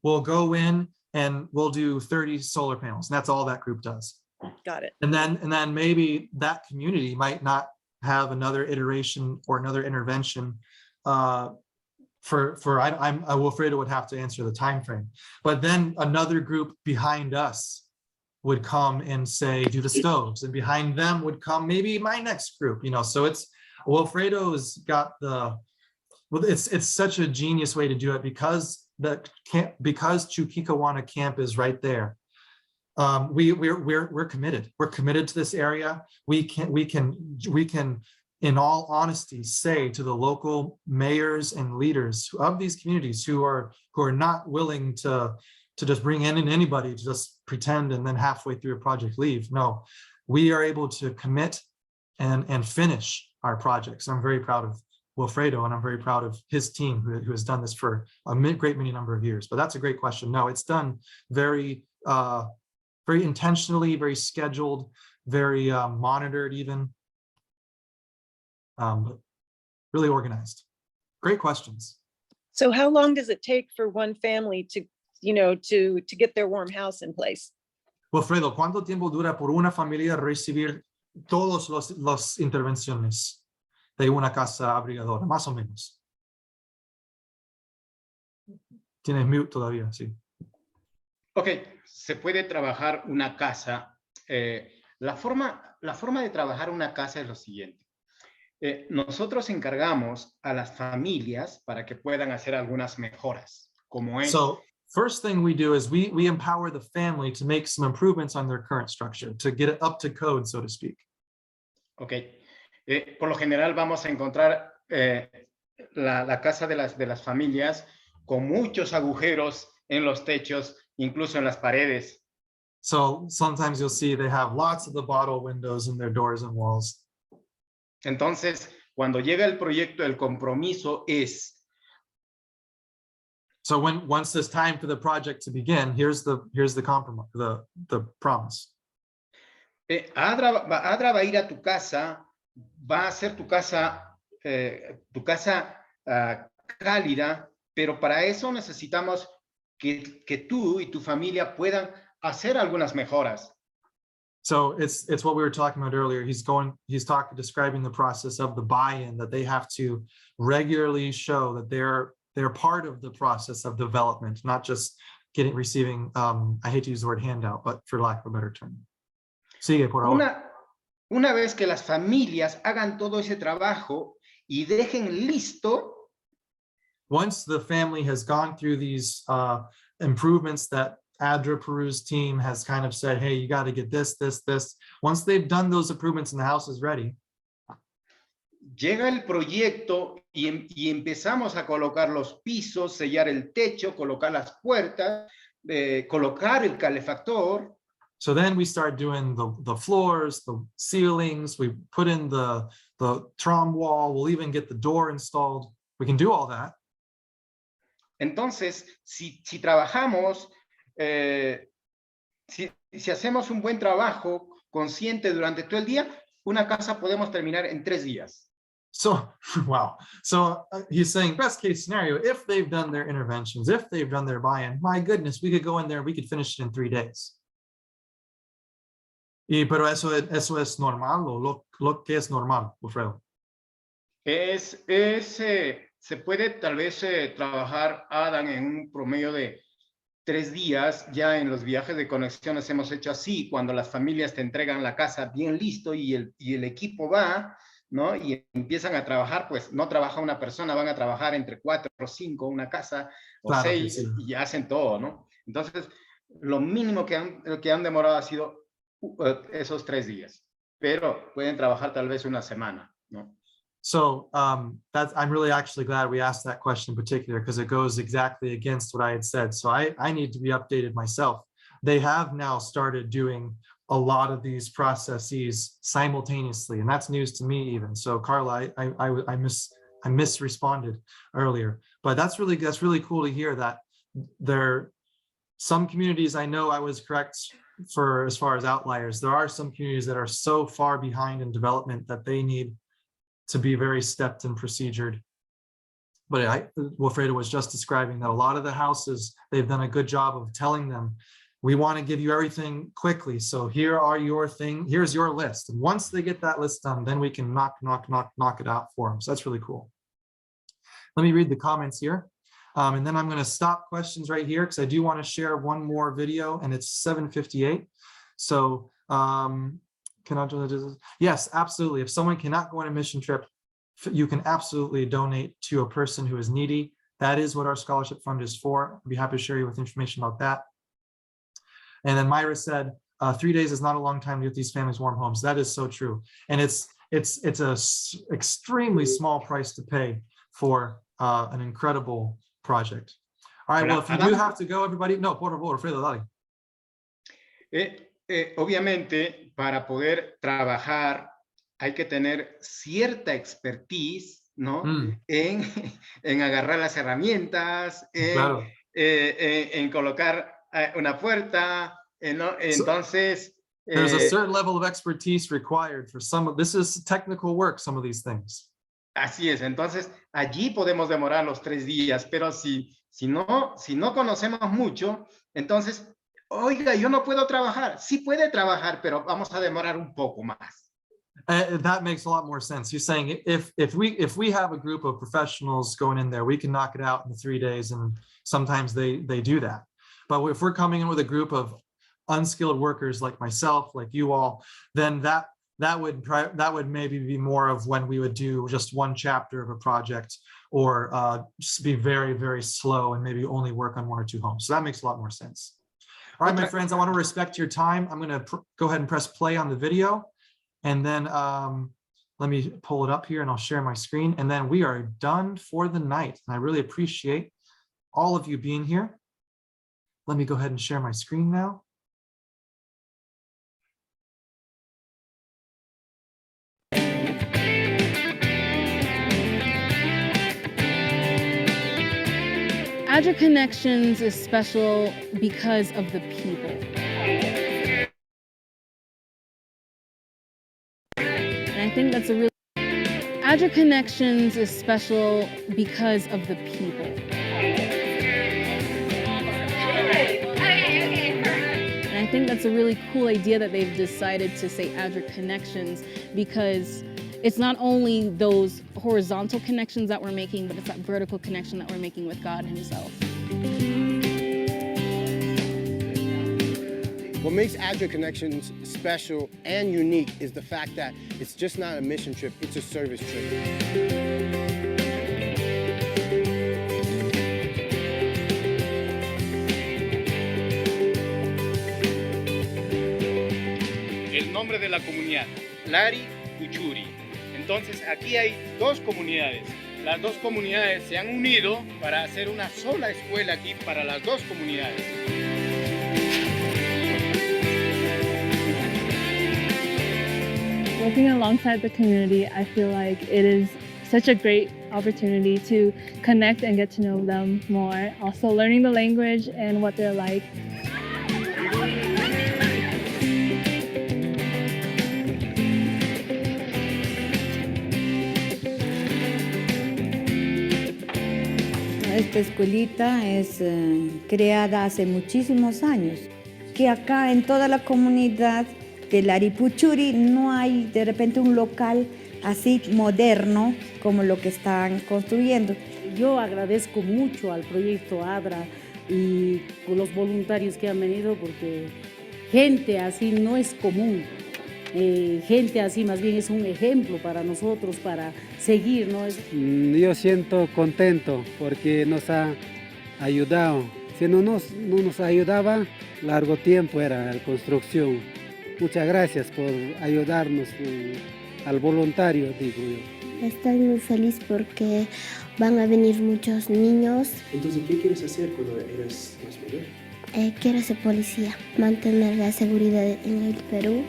will go in and we'll do 30 solar panels, and that's all that group does. Got it. And then maybe that community might not have another iteration or another intervention. Wilfredo would have to answer the time frame, but then another group behind us would come and say do the stoves, and behind them would come maybe my next group. So it's Wilfredo's got it's such a genius way to do it because Chuquicawana camp is right there. We're committed. We're committed to this area. We can in all honesty say to the local mayors and leaders of these communities who are not willing to just bring in anybody to just pretend and then halfway through a project leave. No, we are able to commit and finish our projects. I'm very proud of Wilfredo, and I'm very proud of his team who has done this for a great many number of years. But that's a great question. No, it's done very intentionally, very scheduled, very monitored even, but really organized. Great questions. So how long does it take for one family to get their warm house in place? Wilfredo, ¿cuánto tiempo dura por una familia recibir todas las intervenciones de una casa abrigadora, más o menos? Tienes mute todavía, sí. Ok, se puede trabajar una casa. La forma de trabajar una casa es lo siguiente. Nosotros encargamos a las familias para que puedan hacer algunas mejoras, como es. So first thing we do is we empower the family to make some improvements on their current structure, to get it up to code, so to speak. Ok. Por lo general vamos a encontrar la casa de las familias con muchos agujeros en los techos, incluso en las paredes. So sometimes you'll see they have lots of the bottle windows in their doors and walls. Entonces, cuando llega el proyecto, el compromiso es. So once it's time for the project to begin, here's the compromise, the promise. ADRA va a ir a tu casa, va a hacer tu casa cálida, pero para eso necesitamos que tú y tu familia puedan hacer algunas mejoras. So it's what we were talking about earlier. He's describing the process of the buy-in, that they have to regularly show that they're part of the process of development, not just receiving, I hate to use the word handout, but for lack of a better term. Sigue, por favor. Una vez que las familias hagan todo ese trabajo y dejen listo. Once the family has gone through these improvements that ADRA Peru's team has kind of said, hey, you got to get this. Once they've done those improvements and the house is ready. Llega el proyecto y empezamos a colocar los pisos, sellar el techo, colocar las puertas, colocar el calefactor. So then we start doing the floors, the ceilings, we put in the trom wall, we'll even get the door installed. We can do all that. Entonces, si trabajamos, si hacemos un buen trabajo consciente durante todo el día, una casa podemos terminar en 3 días. So, wow. So he's saying best case scenario, if they've done their interventions, if they've done their buy-in, my goodness, we could go in there, we could finish it in 3 days. Pero eso es normal, o lo que es normal, Wilfredo. Es se puede tal vez trabajar, Adam, en un promedio de 3 días. Ya en los viajes de conexiones hemos hecho así, cuando las familias te entregan la casa bien listo y el equipo va, ¿no? Y empiezan a trabajar, pues no trabaja una persona, van a trabajar entre 4 o 5, una casa, o Claro que 6, sí. y hacen todo, ¿no? Entonces, lo mínimo que han demorado ha sido esos 3 días, pero pueden trabajar tal vez una semana, ¿no? So I'm really actually glad we asked that question in particular, because it goes exactly against what I had said. So I need to be updated myself. They have now started doing a lot of these processes simultaneously, and that's news to me even. So Carla, I misresponded earlier, but that's really cool to hear that there. Some communities, I know I was correct for as far as outliers. There are some communities that are so far behind in development that they need to be very stepped and procedured. But Wilfredo was just describing that a lot of the houses, they've done a good job of telling them, we want to give you everything quickly. So here are your thing. Here's your list. And once they get that list done, then we can knock it out for them. So that's really cool. Let me read the comments here. And then I'm going to stop questions right here because I do want to share one more video, and it's 7:58. So yes, absolutely. If someone cannot go on a mission trip, you can absolutely donate to a person who is needy. That is what our scholarship fund is for. I'd be happy to share you with information about that. And then Myra said, 3 days is not a long time to get these families warm homes. That is so true. And it's a extremely small price to pay for an incredible project. All right, well, if you do have to go, everybody, no, por favor, Fredo, dale. Obviamente, para poder trabajar hay que tener cierta expertise, ¿no? En agarrar las herramientas, Claro. en colocar una puerta, ¿no? Entonces... There's a certain level of expertise required for some of this. Is technical work, some of these things. Así es, entonces allí podemos demorar los 3 días, pero si no conocemos mucho, entonces, oiga, yo no puedo trabajar. Sí puede trabajar, pero vamos a demorar un poco más. That makes a lot more sense. You're saying if we have a group of professionals going in there, we can knock it out in 3 days, and sometimes they do that. But if we're coming in with a group of unskilled workers like myself, like you all, then that would maybe be more of when we would do just one chapter of a project, or just be very, very slow and maybe only work on 1 or 2 homes. So that makes a lot more sense. All right, my friends, I want to respect your time. I'm going to go ahead and press play on the video, and then let me pull it up here and I'll share my screen, and then we are done for the night. And I really appreciate all of you being here. Let me go ahead and share my screen now. ADRA Connections is special because of the people. And I think that's a really... ADRA Connections is special because of the people. And I think that's a really cool idea that they've decided to say ADRA Connections, because it's not only those horizontal connections that we're making, but it's that vertical connection that we're making with God Himself. What makes ADRA Connections special and unique is the fact that it's just not a mission trip, it's a service trip. El nombre de la comunidad, Lari Kuchuri. Entonces aquí hay 2 comunidades. Las 2 comunidades se han unido para hacer una sola escuela aquí para las 2 comunidades. Working alongside the community, I feel like it is such a great opportunity to connect and get to know them more. Also learning the language and what they're like. Esta escuelita es creada hace muchísimos años, que acá en toda la comunidad de Laripuchuri no hay de repente un local así moderno como lo que están construyendo. Yo agradezco mucho al proyecto ADRA y con los voluntarios que han venido porque gente así no es común. Gente así más bien es un ejemplo para nosotros, para seguir, ¿no? Yo siento contento porque nos ha ayudado. Si no nos ayudaba, largo tiempo era la construcción. Muchas gracias por ayudarnos al voluntario, digo yo. Estoy muy feliz porque van a venir muchos niños. Entonces, ¿qué quieres hacer cuando eres más mayor? Quiero ser policía, mantener la seguridad en el Perú.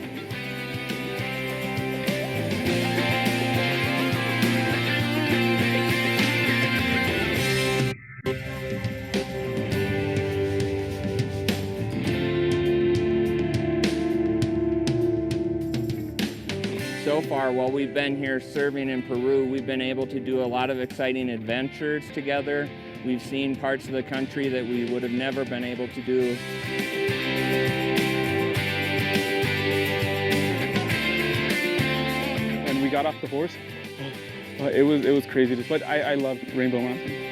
So far, while we've been here serving in Peru, we've been able to do a lot of exciting adventures together. We've seen parts of the country that we would have never been able to do. When we got off the horse, it was crazy. But I love Rainbow Mountain.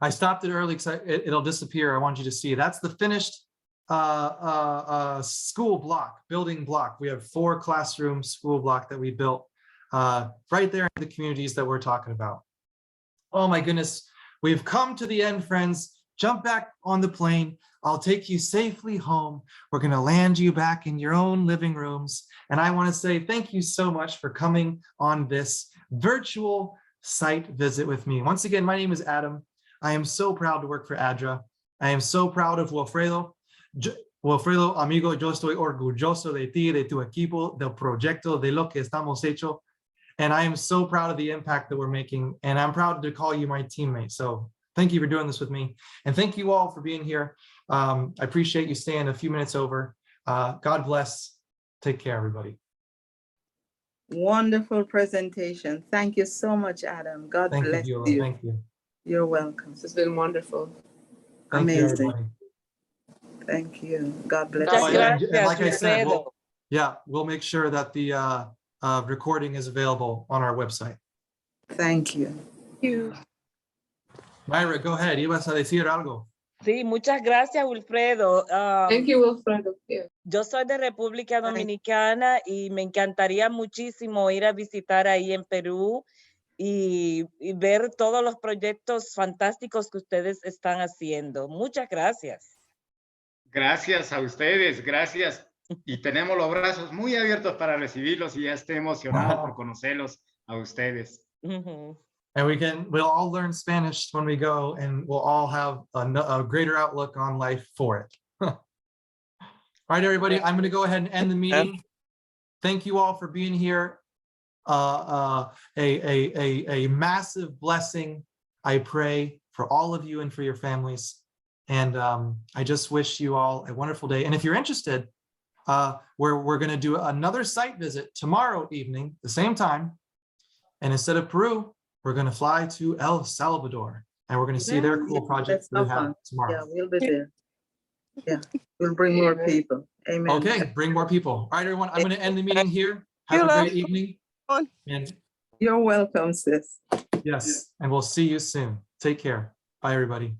I stopped it early because it'll disappear. I want you to see. That's the finished school block, building block. We have 4 classroom school block that we built right there in the communities that we're talking about. Oh my goodness. We've come to the end, friends. Jump back on the plane. I'll take you safely home. We're going to land you back in your own living rooms. And I want to say thank you so much for coming on this virtual site visit with me. Once again, my name is Adam. I am so proud to work for ADRA. I am so proud of Wilfredo. Wilfredo, amigo, yo estoy orgulloso de ti, de tu equipo, del proyecto, de lo que estamos hecho. And I am so proud of the impact that we're making. And I'm proud to call you my teammate. So thank you for doing this with me. And thank you all for being here. I appreciate you staying a few minutes over. God bless. Take care, everybody. Wonderful presentation. Thank you so much, Adam. God bless you. Thank you. You're welcome. This has been wonderful. Amazing. Thank you. God bless you. And like I said, we'll make sure that the recording is available on our website. Thank you. Thank you. Myra, go ahead. ¿Ibas a decir algo? Sí, muchas gracias, Wilfredo. Thank you, Wilfredo. Yeah. Yo soy de República Dominicana y me encantaría muchísimo ir a visitar ahí en Perú y ver todos los proyectos fantásticos que ustedes están haciendo. Muchas gracias. Gracias a ustedes, gracias. Y tenemos los brazos muy abiertos para recibirlos y ya estoy emocionado por conocerlos a ustedes. And we'll all learn Spanish when we go, and we'll all have a greater outlook on life for it. All right, everybody, I'm going to go ahead and end the meeting. Thank you all for being here. A massive blessing, I pray, for all of you and for your families. And I just wish you all a wonderful day. And if you're interested, we're going to do another site visit tomorrow evening, the same time. And instead of Peru, we're going to fly to El Salvador, and we're going to see their cool projects that they have tomorrow. Yeah, we'll be there. Yeah, we'll bring more people. Amen. Okay, bring more people. All right, everyone, I'm going to end the meeting here. Have a great evening. And you're welcome, sis. yes, and we'll see you soon. Take care. Bye, everybody.